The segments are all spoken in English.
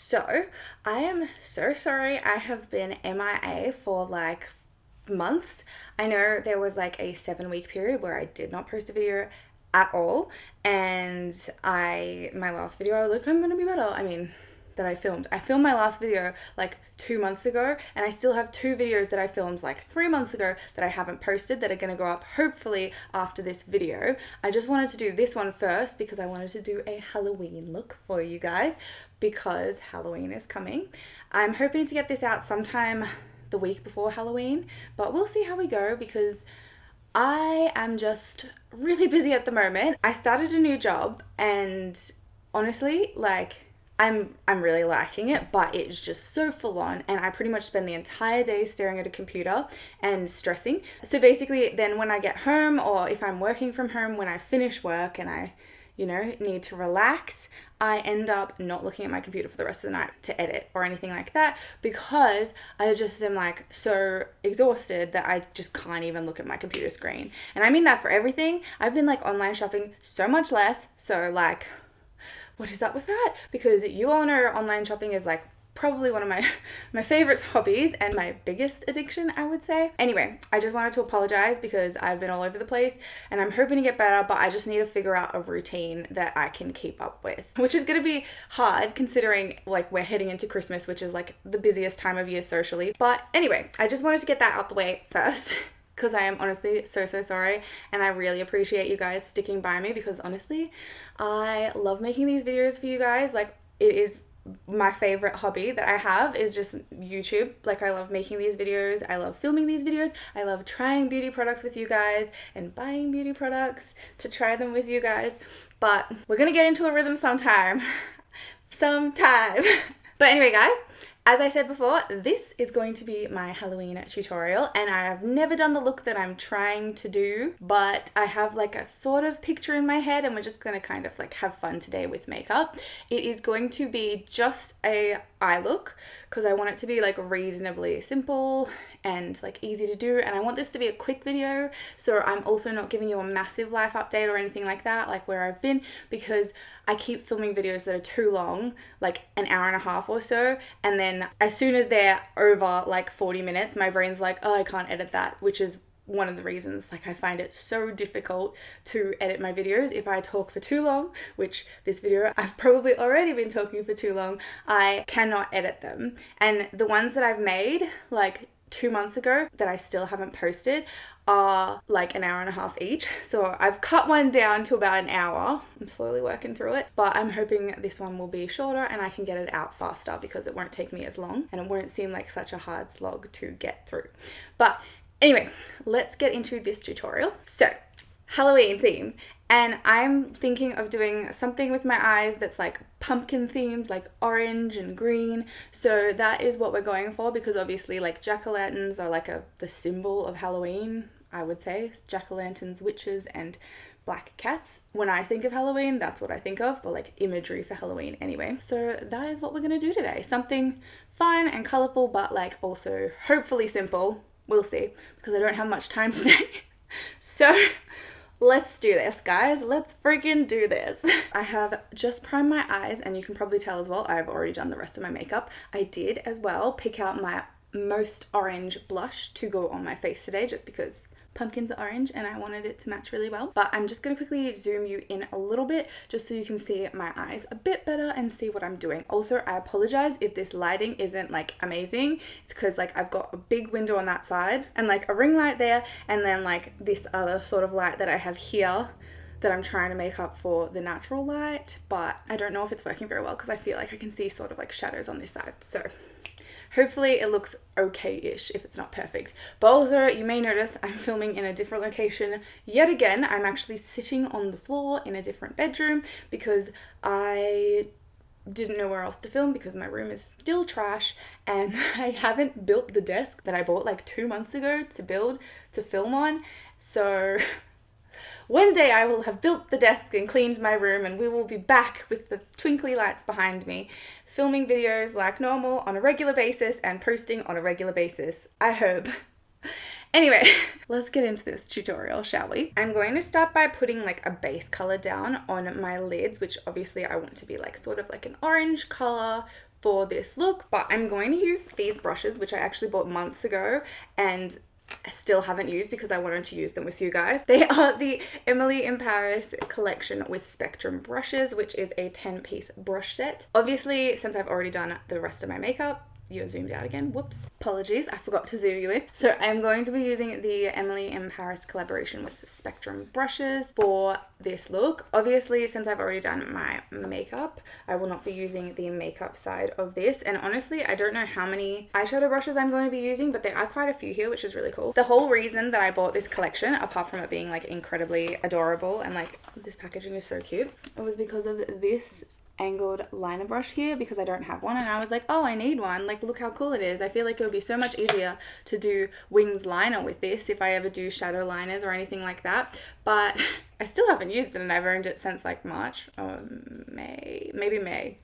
So, I am so sorry I have been MIA for like months. I know there was like a 7 week period where I did not post a video at all, and my last video I was like, I'm gonna be better. I mean, that I filmed. I filmed my last video like 2 months ago, and I still have 2 videos that I filmed like 3 months ago that I haven't posted that are gonna go up hopefully after this video. I just wanted to do this one first because I wanted to do a Halloween look for you guys because Halloween is coming. I'm hoping to get this out sometime the week before Halloween, but we'll see how we go because I am just really busy at the moment. I started a new job and honestly, like, I'm really liking it, but it's just so full on, and I pretty much spend the entire day staring at a computer and stressing. So basically then when I get home, or if I'm working from home, when I finish work and I need to relax, I end up not looking at my computer for the rest of the night to edit or anything like that because I just am like so exhausted that I just can't even look at my computer screen. And I mean that for everything. I've been like online shopping so much less, so like, what is up with that? Because you all know online shopping is like probably one of my favorite hobbies and my biggest addiction, I would say. Anyway, I just wanted to apologize because I've been all over the place and I'm hoping to get better, but I just need to figure out a routine that I can keep up with, which is going to be hard considering like we're heading into Christmas, which is like the busiest time of year socially. But anyway, I just wanted to get that out the way first because I am honestly so sorry, and I really appreciate you guys sticking by me because honestly, I love making these videos for you guys. Like, it is my favorite hobby that I have is just YouTube. Like, I love making these videos, I love filming these videos, I love trying beauty products with you guys and buying beauty products to try them with you guys. But we're gonna get into a rhythm sometime. But anyway guys, as I said before, this is going to be my Halloween tutorial, and I have never done the look that I'm trying to do, but I have like a sort of picture in my head and we're just gonna kind of like have fun today with makeup. It is going to be just a eye look because I want it to be like reasonably simple and like easy to do, and I want this to be a quick video, so I'm also not giving you a massive life update or anything like that, like where I've been, because I keep filming videos that are too long, like an hour and a half or so, and then as soon as they're over like 40 minutes, my brain's like, oh, I can't edit that, which is one of the reasons like I find it so difficult to edit my videos. If I talk for too long, which this video I've probably already been talking for too long, I cannot edit them. And the ones that I've made like 2 months ago that I still haven't posted are like an hour and a half each. So I've cut one down to about an hour. I'm slowly working through it, but I'm hoping this one will be shorter and I can get it out faster because it won't take me as long and it won't seem like such a hard slog to get through. But anyway, let's get into this tutorial. So, Halloween theme, and I'm thinking of doing something with my eyes that's like pumpkin themes, like orange and green. So that is what we're going for because obviously like jack-o'-lanterns are like the symbol of Halloween, I would say. Jack-o'-lanterns, witches, and black cats. When I think of Halloween, that's what I think of, or like imagery for Halloween anyway. So that is what we're gonna do today. Something fun and colourful, but like also hopefully simple. We'll see, because I don't have much time today. So let's do this, guys. Let's freaking do this. I have just primed my eyes, and you can probably tell as well, I've already done the rest of my makeup. I did as well pick out my most orange blush to go on my face today, just because pumpkins are orange and I wanted it to match really well. But I'm just going to quickly zoom you in a little bit just so you can see my eyes a bit better and see what I'm doing. Also, I apologize if this lighting isn't like amazing. It's because like I've got a big window on that side and like a ring light there, and then like this other sort of light that I have here that I'm trying to make up for the natural light, but I don't know if it's working very well because I feel like I can see sort of like shadows on this side. So hopefully it looks okay-ish if it's not perfect. But also, you may notice I'm filming in a different location yet again. I'm actually sitting on the floor in a different bedroom because I didn't know where else to film because my room is still trash and I haven't built the desk that I bought like 2 months ago to film on. So one day I will have built the desk and cleaned my room and we will be back with the twinkly lights behind me, filming videos like normal on a regular basis and posting on a regular basis, I hope. Anyway, let's get into this tutorial, shall we? I'm going to start by putting like a base color down on my lids, which obviously I want to be like sort of like an orange color, for this look, but I'm going to use these brushes, which I actually bought months ago and I still haven't used because I wanted to use them with you guys. They are the Emily in Paris collection with Spectrum brushes, which is a 10-piece brush set. Obviously, since I've already done the rest of my makeup, you're zoomed out again. Whoops. Apologies. I forgot to zoom you in. So I'm going to be using the Emily in Paris collaboration with Spectrum brushes for this look. Obviously, since I've already done my makeup, I will not be using the makeup side of this. And honestly, I don't know how many eyeshadow brushes I'm going to be using, but there are quite a few here, which is really cool. The whole reason that I bought this collection, apart from it being like incredibly adorable and like this packaging is so cute, it was because of this angled liner brush here, because I don't have one and I was like, oh, I need one, like look how cool it is. I feel like it would be so much easier to do wings liner with this if I ever do shadow liners or anything like that, but I still haven't used it and I've owned it since like March or maybe May.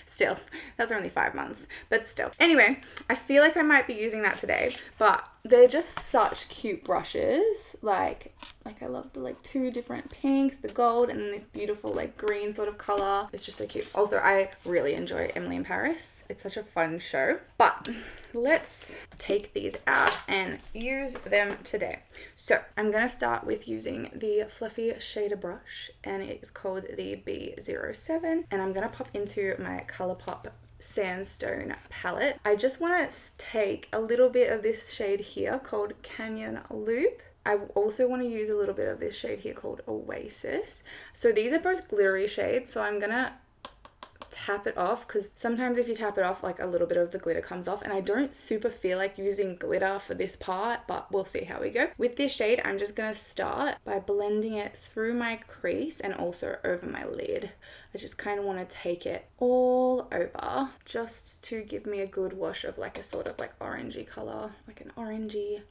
Still, that's only 5 months, but still. Anyway, I feel like I might be using that today, but they're just such cute brushes. Like I love the like 2 different pinks, the gold, and then this beautiful like green sort of color. It's just so cute. Also, I really enjoy Emily in Paris. It's such a fun show, but let's take these out and use them today. So I'm gonna start with using the fluffy shader brush, and it is called the B07, and I'm gonna pop into my ColourPop Sandstone palette. I just want to take a little bit of this shade here called Canyon Loop. I also want to use a little bit of this shade here called Oasis. So these are both glittery shades, so I'm gonna tap it off, because sometimes if you tap it off, like a little bit of the glitter comes off, and I don't super feel like using glitter for this part, but we'll see how we go. With this shade, I'm just gonna start by blending it through my crease and also over my lid. I just kind of want to take it all over just to give me a good wash of like a sort of like orangey color, like an orangey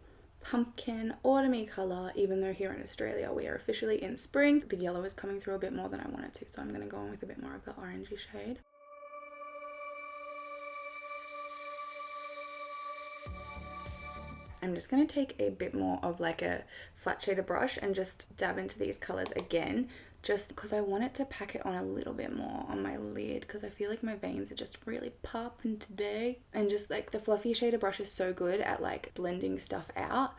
pumpkin autumny color, even though here in Australia we are officially in spring. The yellow is coming through a bit more than I wanted to, so I'm going to go in with a bit more of the orangey shade. I'm just going to take a bit more of like a flat shader brush and just dab into these colors again, just because I want it to pack it on a little bit more on my lid, because I feel like my veins are just really popping today. And just like the fluffy shader brush is so good at like blending stuff out,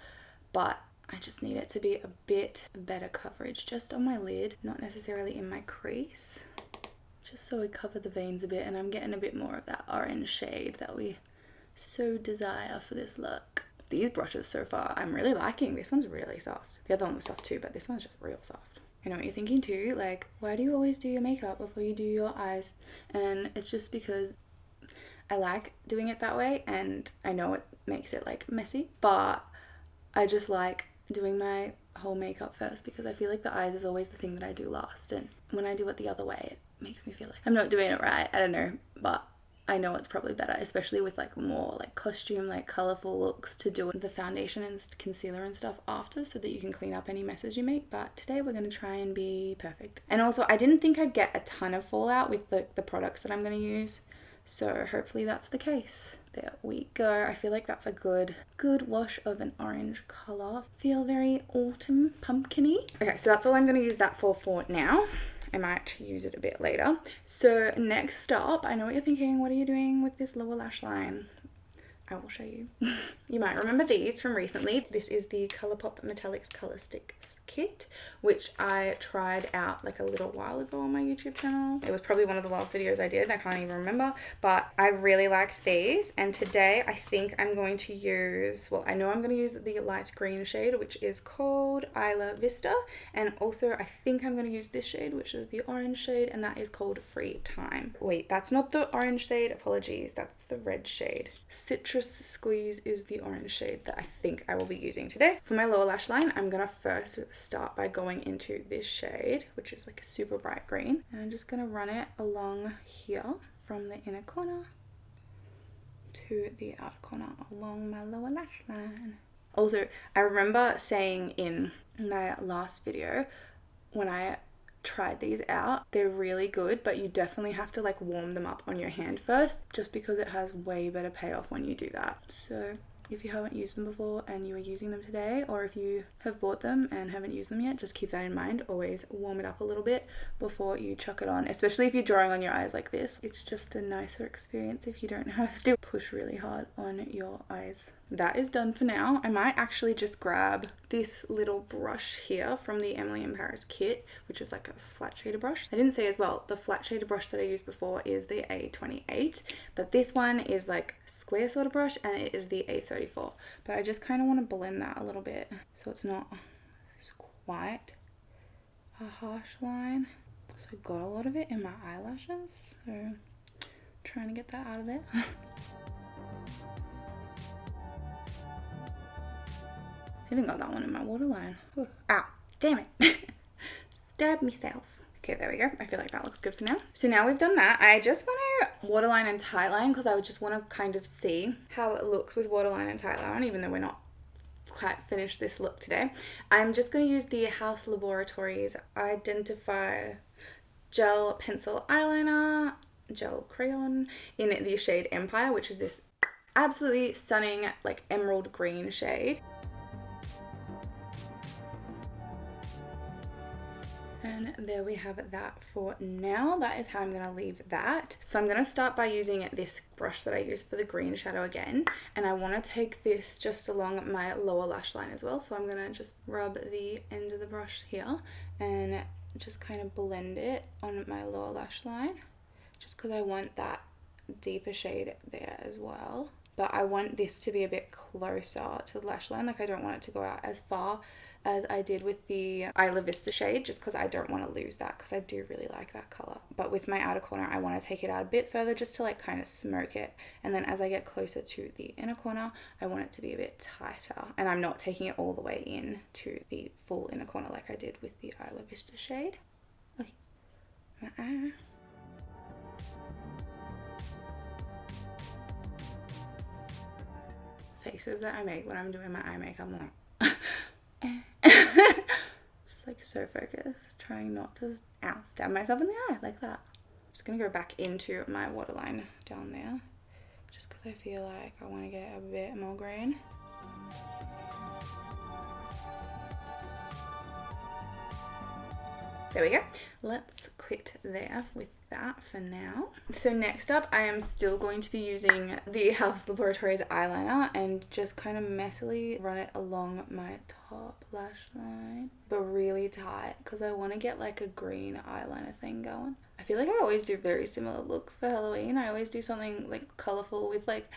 but I just need it to be a bit better coverage just on my lid, not necessarily in my crease, just so we cover the veins a bit and I'm getting a bit more of that orange shade that we so desire for this look. These brushes so far, I'm really liking. This one's really soft. The other one was soft too, but this one's just real soft. I know what you're thinking too, like, why do you always do your makeup before you do your eyes? And it's just because I like doing it that way, and I know it makes it like messy, but I just like doing my whole makeup first, because I feel like the eyes is always the thing that I do last, and when I do it the other way, it makes me feel like I'm not doing it right. I don't know, but I know it's probably better, especially with like more like costume, like colorful looks, to do the foundation and concealer and stuff after, so that you can clean up any messes you make. But today we're going to try and be perfect. And also, I didn't think I'd get a ton of fallout with the products that I'm going to use, so hopefully that's the case. There we go. I feel like that's a good wash of an orange color. Feel very autumn pumpkin-y. Okay, so that's all I'm going to use that for now. I might use it a bit later. So next up, I know what you're thinking, what are you doing with this lower lash line? I will show you. You might remember these from recently. This is the ColourPop Metallics Color Stix kit, which I tried out like a little while ago on my YouTube channel. It was probably one of the last videos I did, I can't even remember, but I really liked these. And today I think I'm going to use, well, I know I'm going to use the light green shade, which is called Isla Vista. And also I think I'm going to use this shade, which is the orange shade, and that is called Free Time. Wait, that's not the orange shade, apologies, that's the red shade. Citrus Squeeze is the orange shade that I think I will be using today. For my lower lash line, I'm gonna first start by going into this shade, which is like a super bright green, and I'm just gonna run it along here from the inner corner to the outer corner along my lower lash line. Also, I remember saying in my last video, when I tried these out, they're really good, but you definitely have to like warm them up on your hand first, just because it has way better payoff when you do that. So if you haven't used them before and you are using them today, or if you have bought them and haven't used them yet, just keep that in mind. Always warm it up a little bit before you chuck it on, especially if you're drawing on your eyes like this. It's just a nicer experience if you don't have to push really hard on your eyes. That is done for now. I might actually just grab this little brush here from the Emily in Paris kit, which is like a flat shader brush. I didn't say as well, the flat shader brush that I used before is the A28, but this one is like square sort of brush and it is the A34. But I just kind of want to blend that a little bit so it's not quite a harsh line. So I got a lot of it in my eyelashes, so trying to get that out of there. I even got that one in my waterline. Ooh. Ow, damn it. Stab myself. Okay, there we go. I feel like that looks good for now. So now we've done that, I just want to waterline and tightline because I would just want to kind of see how it looks with waterline and tightline, even though we're not quite finished this look today. I'm just going to use the Haus Laboratories Eye-Dentify Gel Pencil Eyeliner, Gel Crayon in the shade Empire, which is this absolutely stunning like emerald green shade. And there we have that for now. That is how I'm going to leave that. So I'm going to start by using this brush that I use for the green shadow again. And I want to take this just along my lower lash line as well. So I'm going to just rub the end of the brush here and just kind of blend it on my lower lash line. Just because I want that deeper shade there as well. But I want this to be a bit closer to the lash line. Like I don't want it to go out as far as I did with the Isla Vista shade, just because I don't want to lose that because I do really like that color. But with my outer corner, I want to take it out a bit further just to like kind of smoke it. And then as I get closer to the inner corner, I want it to be a bit tighter. And I'm not taking it all the way in to the full inner corner like I did with the Isla Vista shade. Okay. My eye. Faces that I make when I'm doing my eye makeup, I'm like just like so focused, trying not to stab myself in the eye like that. Just gonna go back into my waterline down there just because I feel like I want to get a bit more green. There we go. Let's quit there with that for now. So next up, I am still going to be using the Haus Laboratories eyeliner and just kind of messily run it along my top lash line, but really tight because I want to get like a green eyeliner thing going. I feel like I always do very similar looks for Halloween. I always do something like colorful with like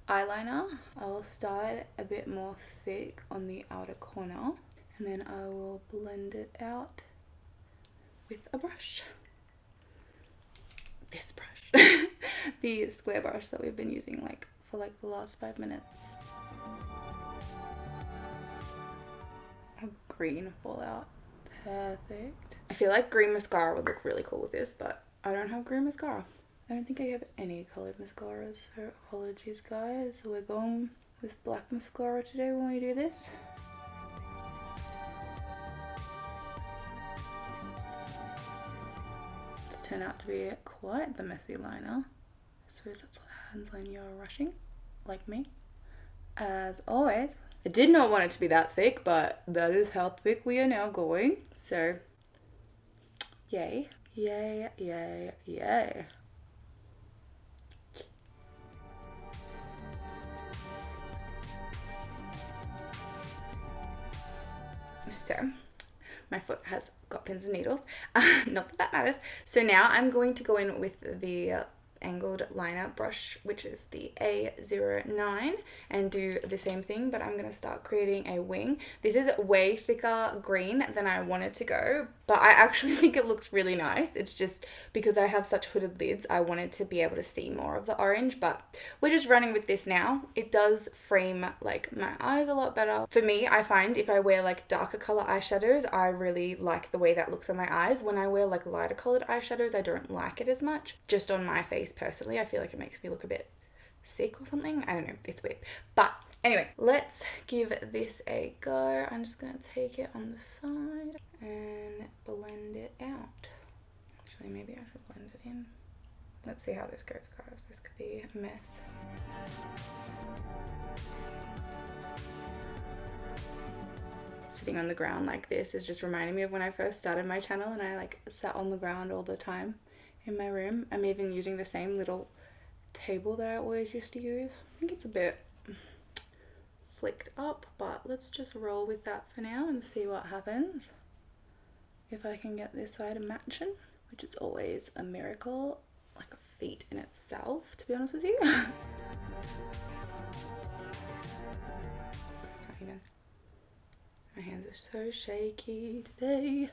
eyeliner. I'll start a bit more thick on the outer corner and then I will blend it out with a brush. This brush. The square brush that we've been using like for like the last 5 minutes. A green fallout. Perfect. I feel like green mascara would look really cool with this, but I don't have green mascara. I don't think I have any colored mascaras, so apologies guys. So we're going with black mascara today when we do this. Turned out to be quite the messy liner. I suppose that's what happens when you're rushing, like me. As always, I did not want it to be that thick, but that is how thick we are now going. So, yay, yay, yay, yay. So, my foot has got pins and needles. Not that that matters. So now I'm going to go in with the angled liner brush, which is the A09, and do the same thing, but I'm going to start creating a wing. This is way thicker green than I wanted to go, but I actually think it looks really nice. It's just because I have such hooded lids, I wanted to be able to see more of the orange, but we're just running with this now. It does frame like my eyes a lot better. For me, I find if I wear like darker color eyeshadows, I really like the way that looks on my eyes. When I wear like lighter colored eyeshadows, I don't like it as much. Just on my face personally, I feel like it makes me look a bit sick or something. I don't know, it's weird. But anyway, let's give this a go. I'm just gonna take it on the side and blend it out. Actually, maybe I should blend it in. Let's see how this goes, guys. This could be a mess. Sitting on the ground like this is just reminding me of when I first started my channel and I like sat on the ground all the time in my room. I'm even using the same little table that I always used to use. I think it's a bit flicked up, but let's just roll with that for now and see what happens. If I can get this side matching, which is always a miracle, like a feat in itself, to be honest with you. My hands are so shaky today.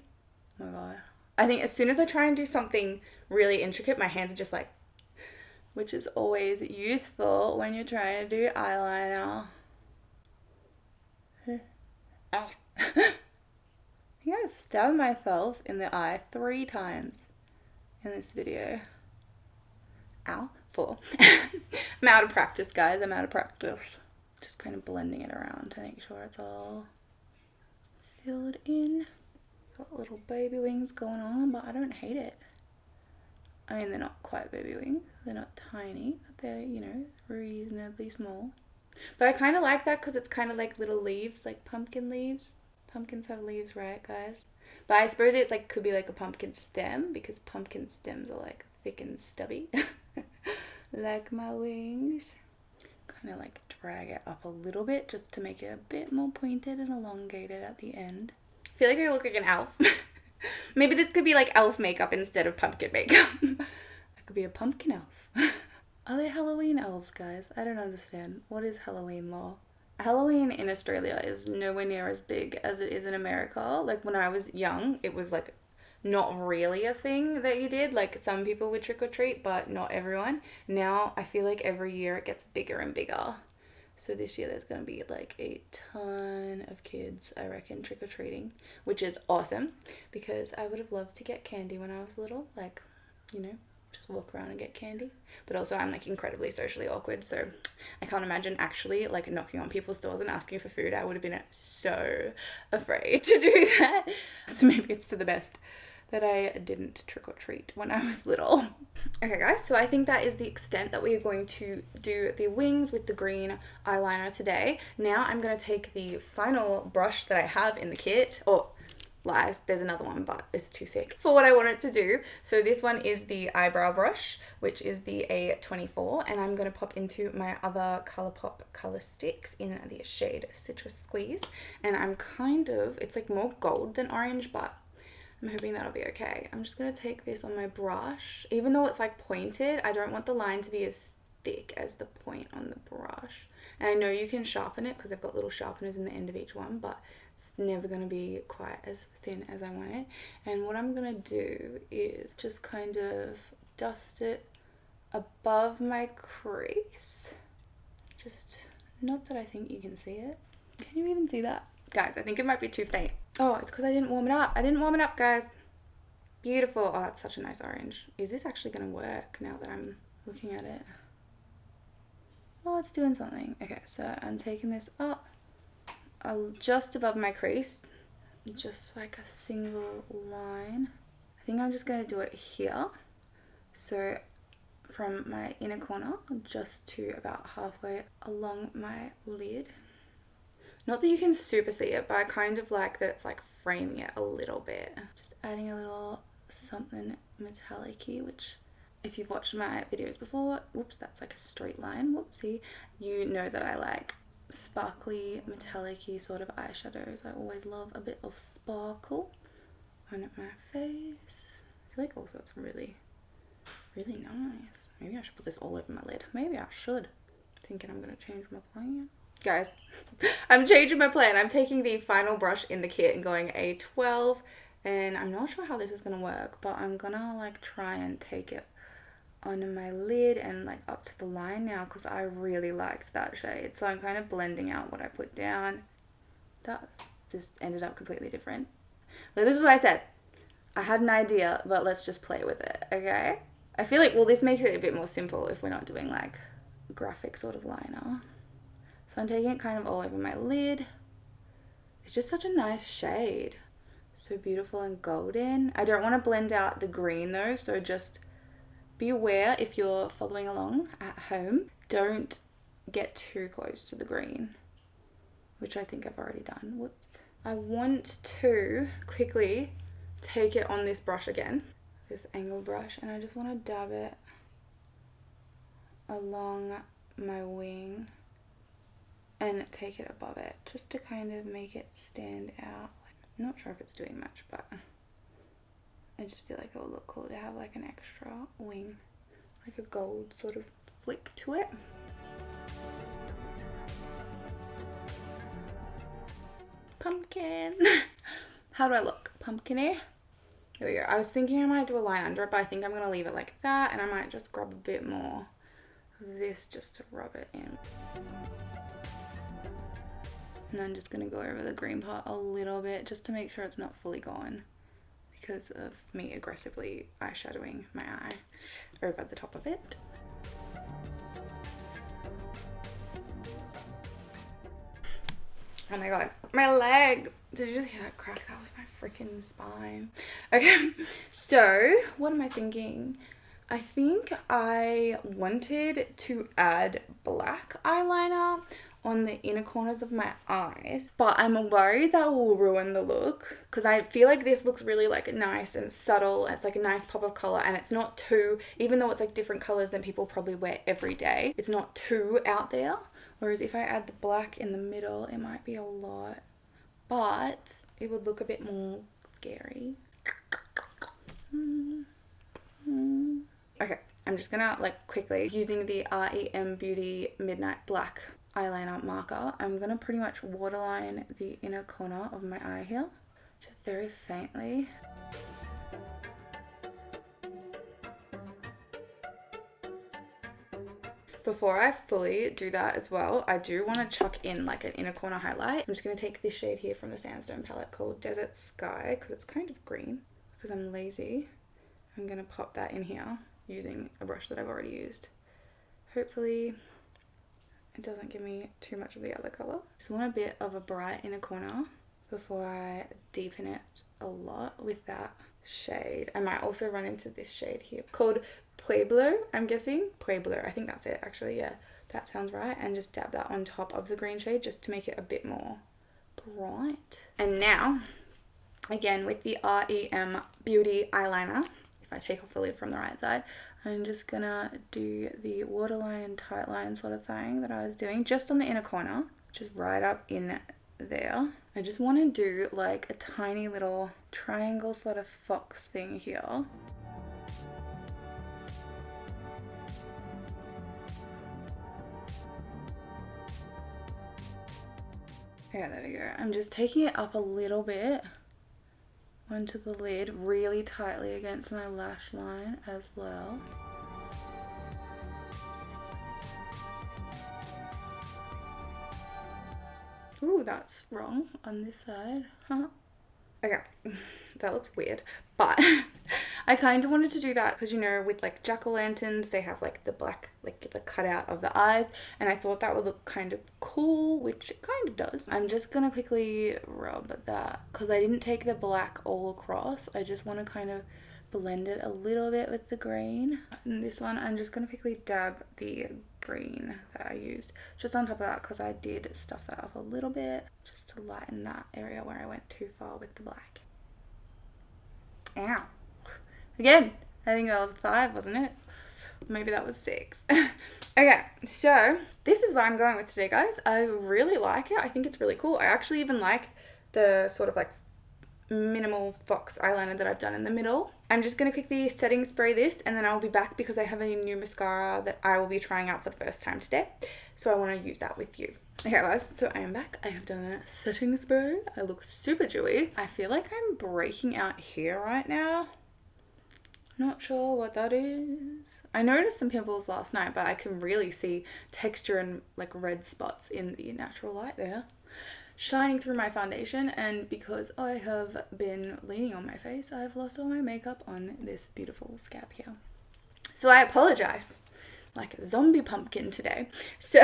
Oh my god. I think as soon as I try and do something really intricate, my hands are just like, which is always useful when you're trying to do eyeliner. I think I stabbed myself in the eye 3 times in this video. Ow. 4. I'm out of practice, guys. I'm out of practice. Just kind of blending it around to make sure it's all filled in. Got little baby wings going on, but I don't hate it. I mean, they're not quite baby wings. They're not tiny, but they're, you know, reasonably small. But I kind of like that because it's kind of like little leaves, like pumpkin leaves. Pumpkins have leaves, right, guys? But I suppose it like could be like a pumpkin stem because pumpkin stems are like thick and stubby. Like my wings. Kind of like drag it up a little bit just to make it a bit more pointed and elongated at the end. I feel like I look like an elf. Maybe this could be like elf makeup instead of pumpkin makeup. I could be a pumpkin elf. Are they Halloween elves, guys? I don't understand. What is Halloween law? Halloween in Australia is nowhere near as big as it is in America. Like when I was young, it was like not really a thing that you did. Like some people would trick or treat, but not everyone. Now I feel like every year it gets bigger and bigger. So this year there's going to be like a ton of kids, I reckon, trick or treating, which is awesome because I would have loved to get candy when I was little. Like, you know, just walk around and get candy. But also I'm like incredibly socially awkward, so I can't imagine actually like knocking on people's doors and asking for food. I would have been so afraid to do that. So maybe it's for the best that I didn't trick or treat when I was little. Okay guys, so I think that is the extent that we are going to do the wings with the green eyeliner today. Now I'm going to take the final brush that I have in the kit, or lies, there's another one, but it's too thick for what I want it to do. So this one is the eyebrow brush, which is the A24, and I'm going to pop into my other ColourPop color sticks in the shade Citrus Squeeze. And I'm kind of, it's like more gold than orange, but I'm hoping that'll be okay. I'm just going to take this on my brush. Even though it's like pointed, I don't want the line to be as thick as the point on the brush. And I know you can sharpen it because I've got little sharpeners in the end of each one, but it's never going to be quite as thin as I want it. And what I'm going to do is just kind of dust it above my crease. Just, not that I think you can see it. Can you even see that? Guys, I think it might be too faint. Oh, it's because I didn't warm it up. I didn't warm it up, guys. Beautiful. Oh, that's such a nice orange. Is this actually going to work now that I'm looking at it? Oh, it's doing something. Okay, so I'm taking this up just above my crease. Just like a single line. I think I'm just going to do it here. So from my inner corner just to about halfway along my lid. Not that you can super see it, but I kind of like that it's like framing it a little bit. Just adding a little something metallic-y, which if you've watched my videos before, whoops, that's like a straight line, whoopsie, you know that I like sparkly, metallic-y sort of eyeshadows. I always love a bit of sparkle on my face. I feel like also it's really, really nice. Maybe I should put this all over my lid. Maybe I should. Thinking I'm going to change my plan. Guys, I'm changing my plan. I'm taking the final brush in the kit and going A12, and I'm not sure how this is going to work, but I'm going to like try and take it onto my lid and like up to the line now because I really liked that shade. So I'm kind of blending out what I put down. That just ended up completely different. But this is what I said. I had an idea, but let's just play with it, okay? I feel like, well, this makes it a bit more simple if we're not doing like graphic sort of liner. So I'm taking it kind of all over my lid. It's just such a nice shade. So beautiful and golden. I don't want to blend out the green though, so just Be aware if you're following along at home, don't get too close to the green, which I think I've already done. Whoops. I want to quickly take it on this brush again, this angled brush, and I just want to dab it along my wing and take it above it just to kind of make it stand out. I'm not sure if it's doing much, but I just feel like it will look cool to have like an extra wing, like a gold sort of flick to it. Pumpkin. How do I look? Pumpkin-y? There we go. I was thinking I might do a line under it, but I think I'm going to leave it like that, and I might just grab a bit more of this just to rub it in. And I'm just going to go over the green part a little bit just to make sure it's not fully gone because of me aggressively eyeshadowing my eye over the top of it. Oh my god, my legs! Did you just hear that crack? That was my freaking spine. Okay, so what am I thinking? I think I wanted to add black eyeliner on the inner corners of my eyes, but I'm worried that will ruin the look because I feel like this looks really like nice and subtle. It's like a nice pop of color, and it's not too, even though it's like different colors than people probably wear every day, it's not too out there. Whereas if I add the black in the middle, it might be a lot, but it would look a bit more scary. Okay, I'm just gonna like quickly, using the REM Beauty Midnight Black eyeliner marker, I'm gonna pretty much waterline the inner corner of my eye here, just very faintly. Before I fully do that as well, I do want to chuck in like an inner corner highlight. I'm just going to take this shade here from the Sandstone palette called Desert Sky because it's kind of green because I'm lazy. I'm going to pop that in here using a brush that I've already used. Hopefully it doesn't give me too much of the other color. Just want a bit of a bright inner corner before I deepen it a lot with that shade. I might also run into this shade here called Pueblo, I'm guessing. Pueblo, I think that's it actually, yeah. That sounds right. And just dab that on top of the green shade just to make it a bit more bright. And now, again with the REM Beauty eyeliner, if I take off the lid from the right side, I'm just gonna do the waterline and tight line sort of thing that I was doing just on the inner corner, just right up in there. I just want to do like a tiny little triangle sort of fox thing here. Yeah, there we go. I'm just taking it up a little bit onto the lid, really tightly against my lash line as well. Ooh, that's wrong on this side. Okay, that looks weird, but I kind of wanted to do that because, you know, with like jack-o'-lanterns, they have like the black, like the cutout of the eyes, and I thought that would look kind of cool, which it kind of does. I'm just gonna quickly rub that because I didn't take the black all across. I just want to kind of blend it a little bit with the green. And this one, I'm just gonna quickly dab the green that I used just on top of that because I did stuff that up a little bit just to lighten that area where I went too far with the black. Ow. Again, I think that was 5, wasn't it? Maybe that was 6. Okay, so this is what I'm going with today, guys. I really like it. I think it's really cool. I actually even like the sort of like minimal fox eyeliner that I've done in the middle. I'm just going to quickly setting spray this and then I'll be back because I have a new mascara that I will be trying out for the first time today. So I want to use that with you. Okay guys, so I am back. I have done a setting spray. I look super dewy. I feel like I'm breaking out here right now. Not sure what that is. I noticed some pimples last night, but I can really see texture and like red spots in the natural light there, shining through my foundation. And because I have been leaning on my face, I've lost all my makeup on this beautiful scalp here. So I apologize, like a zombie pumpkin today. So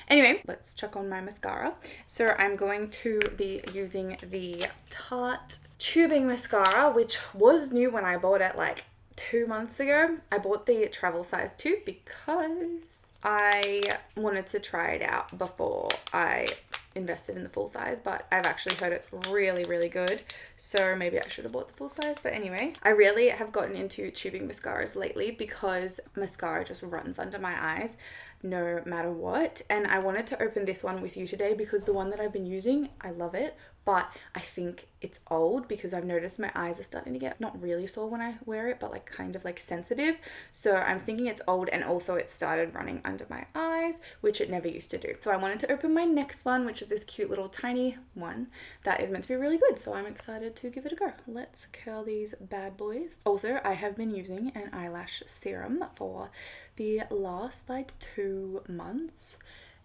anyway, let's chuck on my mascara. So I'm going to be using the Tarte tubing mascara, which was new when I bought it like 2 months ago. I bought the travel size too because I wanted to try it out before I invested in the full size, but I've actually heard it's really, really good, so maybe I should have bought the full size. But anyway, I really have gotten into tubing mascaras lately because mascara just runs under my eyes no matter what, and I wanted to open this one with you today because the one that I've been using, I love it, but I think it's old because I've noticed my eyes are starting to get not really sore when I wear it, but like kind of like sensitive. So I'm thinking it's old, and also it started running under my eyes, which it never used to do. So I wanted to open my next one, which is this cute little tiny one that is meant to be really good. So I'm excited to give it a go. Let's curl these bad boys. Also, I have been using an eyelash serum for the last like 2 months,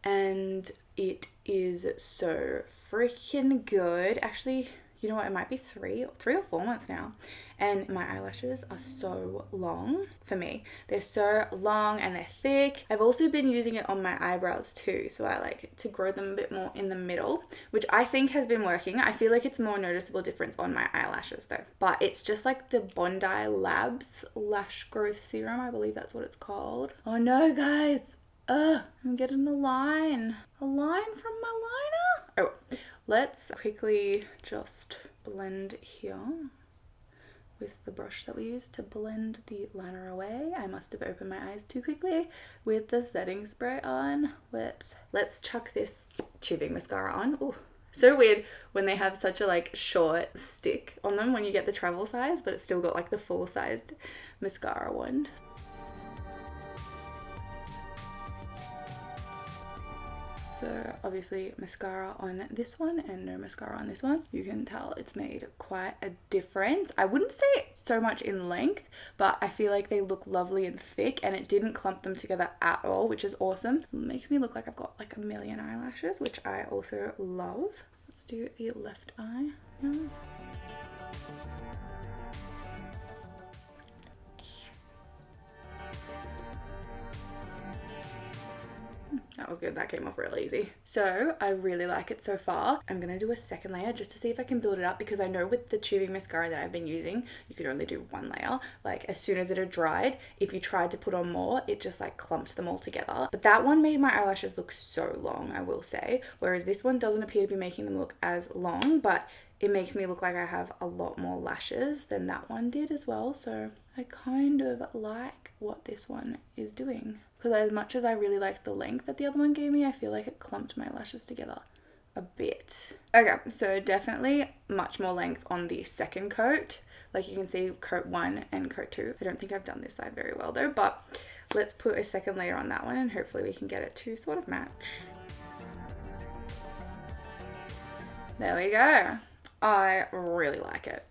and it is so freaking good. Actually, you know what, it might be 3 or 4 months now, and my eyelashes are so long for me. They're so long and they're thick. I've also been using it on my eyebrows too, so I like to grow them a bit more in the middle, which I think has been working. I feel like it's more noticeable difference on my eyelashes though, but it's just like the Bondi Labs lash growth serum, I believe that's what it's called. Oh no guys, I'm getting a line from my liner. Oh, let's quickly just blend here with the brush that we used to blend the liner away. I must have opened my eyes too quickly with the setting spray on. Let's chuck this tubing mascara on. Ooh, so weird when they have such a like short stick on them when you get the travel size, but it's still got like the full sized mascara wand. So obviously mascara on this one and no mascara on this one. You can tell it's made quite a difference. I wouldn't say so much in length, but I feel like they look lovely and thick, and it didn't clump them together at all, which is awesome. It makes me look like I've got like a million eyelashes, which I also love. Let's do the left eye now. That was good. That came off real easy. So I really like it so far. I'm going to do a second layer just to see if I can build it up, because I know with the tubing mascara that I've been using, you could only do one layer. Like as soon as it had dried, if you tried to put on more, it just like clumps them all together. But that one made my eyelashes look so long, I will say. Whereas this one doesn't appear to be making them look as long, but it makes me look like I have a lot more lashes than that one did as well. So I kind of like what this one is doing, because as much as I really liked the length that the other one gave me, I feel like it clumped my lashes together a bit. Okay, so definitely much more length on the second coat. Like you can see coat 1 and coat 2. I don't think I've done this side very well though, but let's put a second layer on that one and hopefully we can get it to sort of match. There we go. I really like it.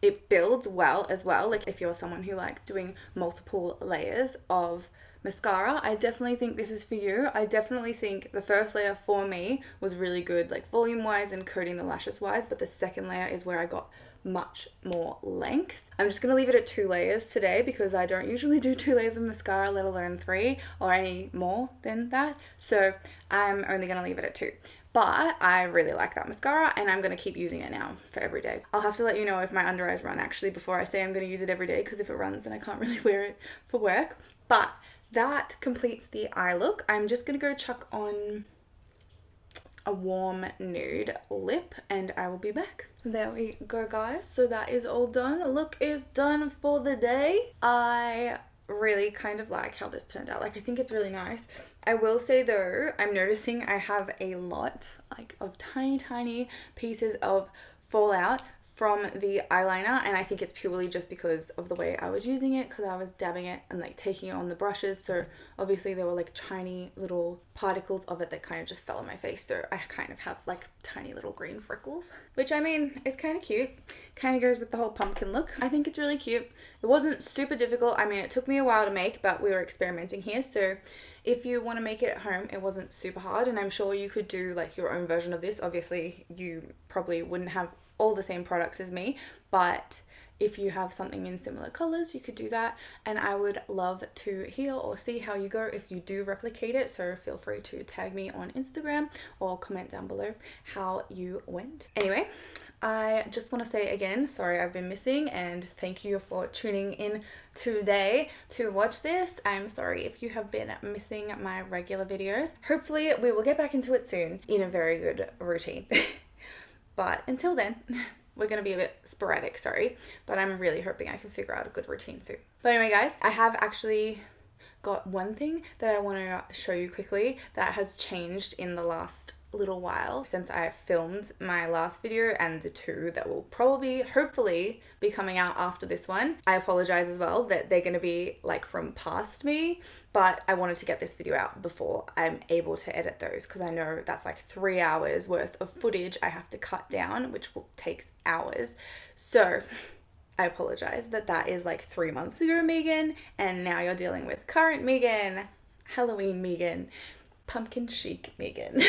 It builds well as well. Like if you're someone who likes doing multiple layers of mascara, I definitely think this is for you. I definitely think the first layer for me was really good, like volume wise and coating the lashes wise, but the second layer is where I got much more length. I'm just gonna leave it at 2 layers today because I don't usually do 2 layers of mascara, let alone 3 or any more than that. So I'm only gonna leave it at 2. But I really like that mascara and I'm going to keep using it now for every day. I'll have to let you know if my under eyes run actually before I say I'm going to use it every day, because if it runs then I can't really wear it for work. But that completes the eye look. I'm just going to go chuck on a warm nude lip and I will be back. There we go guys. So that is all done. The look is done for the day. I really kind of like how this turned out. Like I think it's really nice. I will say though, I'm noticing I have a lot like of tiny pieces of fallout from the eyeliner, and I think it's purely just because of the way I was using it, because I was dabbing it and like taking it on the brushes, so obviously there were like tiny little particles of it that kind of just fell on my face, so I kind of have like tiny little green freckles, which I mean is kind of cute, kind of goes with the whole pumpkin look. I think it's really cute. It wasn't super difficult. I mean, it took me a while to make, but we were experimenting here, so if you want to make it at home, it wasn't super hard, and I'm sure you could do like your own version of this. Obviously you probably wouldn't have all the same products as me, but if you have something in similar colors, you could do that, and I would love to hear or see how you go if you do replicate it. So feel free to tag me on Instagram or comment down below how you went. Anyway, I just want to say again, sorry I've been missing, and thank you for tuning in today to watch this. I'm sorry if you have been missing my regular videos. Hopefully we will get back into it soon in a very good routine. But until then, we're going to be a bit sporadic, sorry, but I'm really hoping I can figure out a good routine soon. But anyway guys, I have actually got one thing that I want to show you quickly that has changed in the last little while since I filmed my last video and the two that will probably, hopefully, be coming out after this one. I apologize as well that they're going to be like from past me, but I wanted to get this video out before I'm able to edit those because I know that's like 3 hours worth of footage I have to cut down, which will take hours. So I apologize that is like 3 months ago Megan, and now you're dealing with current Megan, Halloween Megan, pumpkin chic Megan.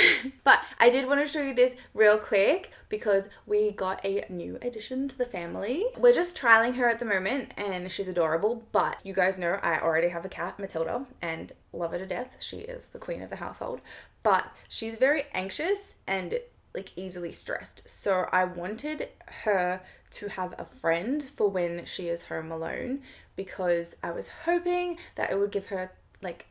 But I did want to show you this real quick because we got a new addition to the family. We're just trialing her at the moment and she's adorable, but you guys know I already have a cat, Matilda, and love her to death. She is the queen of the household, but she's very anxious and like easily stressed. So I wanted her to have a friend for when she is home alone because I was hoping that it would give her like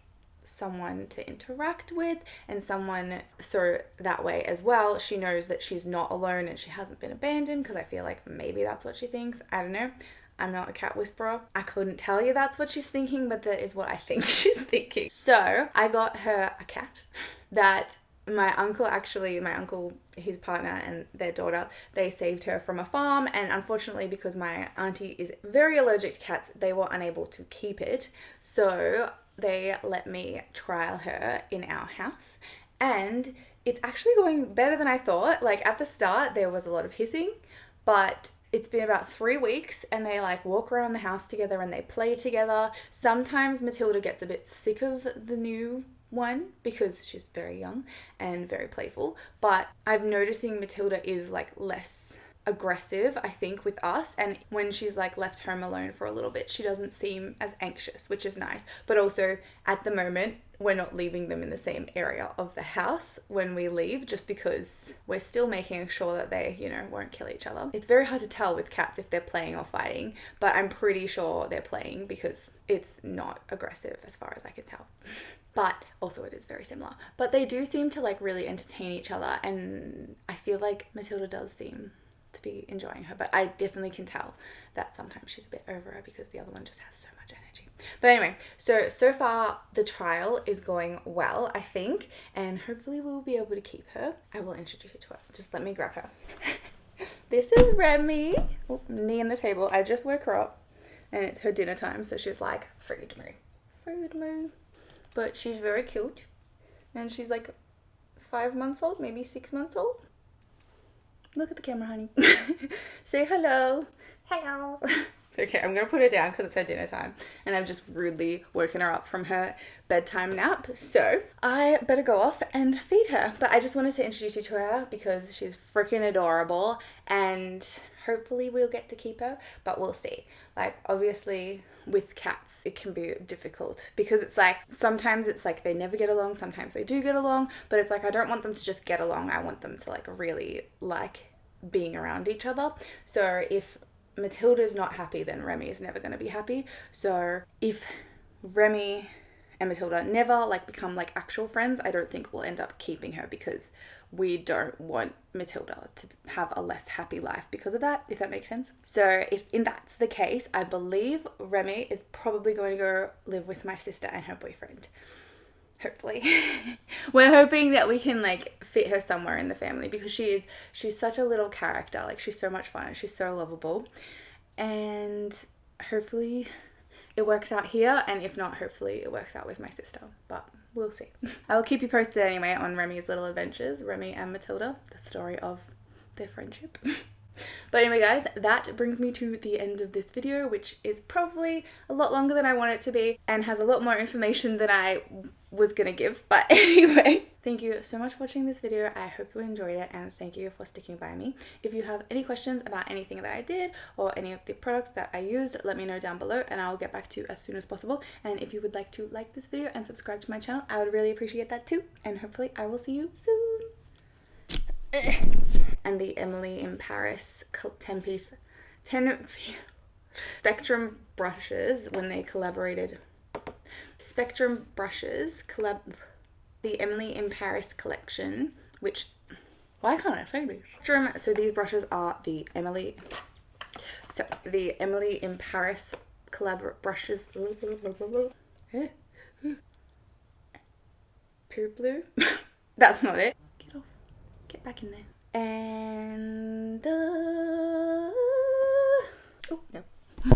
someone to interact with and someone so that way as well she knows that she's not alone and she hasn't been abandoned, because I feel like maybe that's what she thinks. I don't know. I'm not a cat whisperer. I couldn't tell you that's what she's thinking, but that is what I think she's thinking. So I got her a cat that my uncle, his partner and their daughter, they saved her from a farm, and unfortunately because my auntie is very allergic to cats, they were unable to keep it. So they let me trial her in our house, and it's actually going better than I thought. Like at the start there was a lot of hissing, but it's been about 3 weeks and they like walk around the house together and they play together. Sometimes Matilda gets a bit sick of the new one because she's very young and very playful, but I'm noticing Matilda is like less aggressive, I think, with us, and when she's like left home alone for a little bit she doesn't seem as anxious, which is nice. But also at the moment we're not leaving them in the same area of the house when we leave, just because we're still making sure that they, you know, won't kill each other. It's very hard to tell with cats if they're playing or fighting, but I'm pretty sure they're playing because it's not aggressive as far as I can tell. But also it is very similar. But they do seem to like really entertain each other, and I feel like Matilda does seem to be enjoying her, but I definitely can tell that sometimes she's a bit over her because the other one just has so much energy. But anyway, so far the trial is going well, I think, and hopefully we'll be able to keep her. I will introduce you to her. Just let me grab her. This is Remy. Oh, knee on the table. I just woke her up and it's her dinner time, so she's like, feed me. But she's very cute, and she's like 5 months old, maybe 6 months old. Look at the camera, honey. Say hello. Hello. Okay, I'm going to put her down because it's her dinner time and I've just rudely woken her up from her bedtime nap. So I better go off and feed her. But I just wanted to introduce you to her because she's freaking adorable and hopefully we'll get to keep her, but we'll see. Like obviously with cats it can be difficult because it's like sometimes it's like they never get along, sometimes they do get along, but it's like I don't want them to just get along. I want them to like really like being around each other. So if Matilda's not happy, then Remy is never going to be happy. So if Remy and Matilda never like become like actual friends, I don't think we'll end up keeping her because we don't want Matilda to have a less happy life because of that, if that makes sense. So if that's the case, I believe Remy is probably going to go live with my sister and her boyfriend. Hopefully. We're hoping that we can like fit her somewhere in the family because she's such a little character. Like she's so much fun and she's so lovable, and hopefully it works out here, and if not, hopefully it works out with my sister, but we'll see. I will keep you posted anyway on Remy's little adventures, Remy and Matilda, the story of their friendship. But anyway guys, that brings me to the end of this video, which is probably a lot longer than I want it to be and has a lot more information than I was gonna give. But anyway, thank you so much for watching this video. I hope you enjoyed it and thank you for sticking by me. If you have any questions about anything that I did or any of the products that I used, let me know down below and I'll get back to you as soon as possible. And if you would like to like this video and subscribe to my channel, I would really appreciate that too. And hopefully I will see you soon. and the Emily in Paris 10 Spectrum brushes when they collaborated. Spectrum brushes the Emily in Paris collection, which, why can't I say this? So these brushes are the Emily in Paris brushes. Pure blue. That's not it. Get off. Get back in there. And